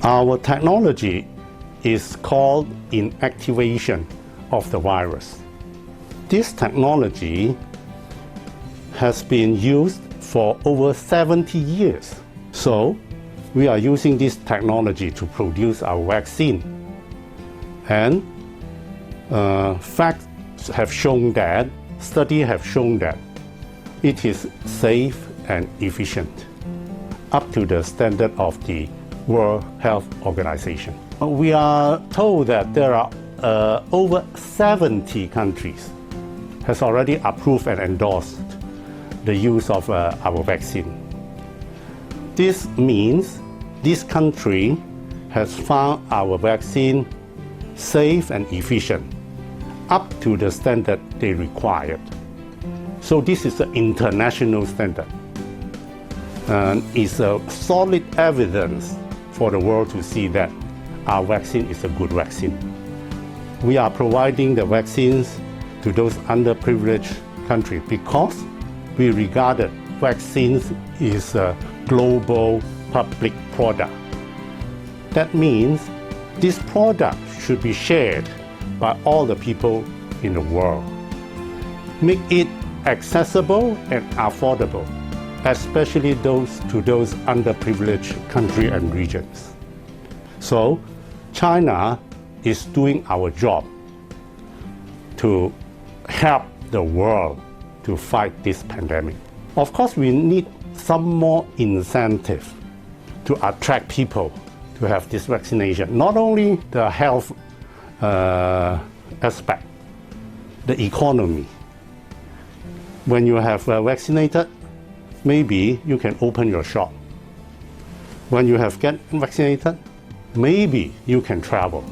Our technology is called inactivation of the virus. This technology has been used for over 70 years. So we are using this technology to produce our vaccine. And facts have shown that, studies have shown that it is safe and efficient, up to the standard of the World Health Organization. We are told that there are over 70 countries has already approved and endorsed the use of our vaccine. This means this country has found our vaccine safe and efficient, up to the standard they required. So this is an international standard, and it's a solid evidence for the world to see that our vaccine is a good vaccine. We are providing the vaccines to those underprivileged countries because we regarded vaccines is a global public product. That means this product should be shared by all the people in the world. Make it accessible and affordable, especially to those underprivileged countries and regions. So China is doing our job to help the world to fight this pandemic. Of course, we need some more incentive to attract people to have this vaccination. Not only the health aspect, the economy. When you have vaccinated, maybe you can open your shop. When you have get vaccinated, maybe you can travel.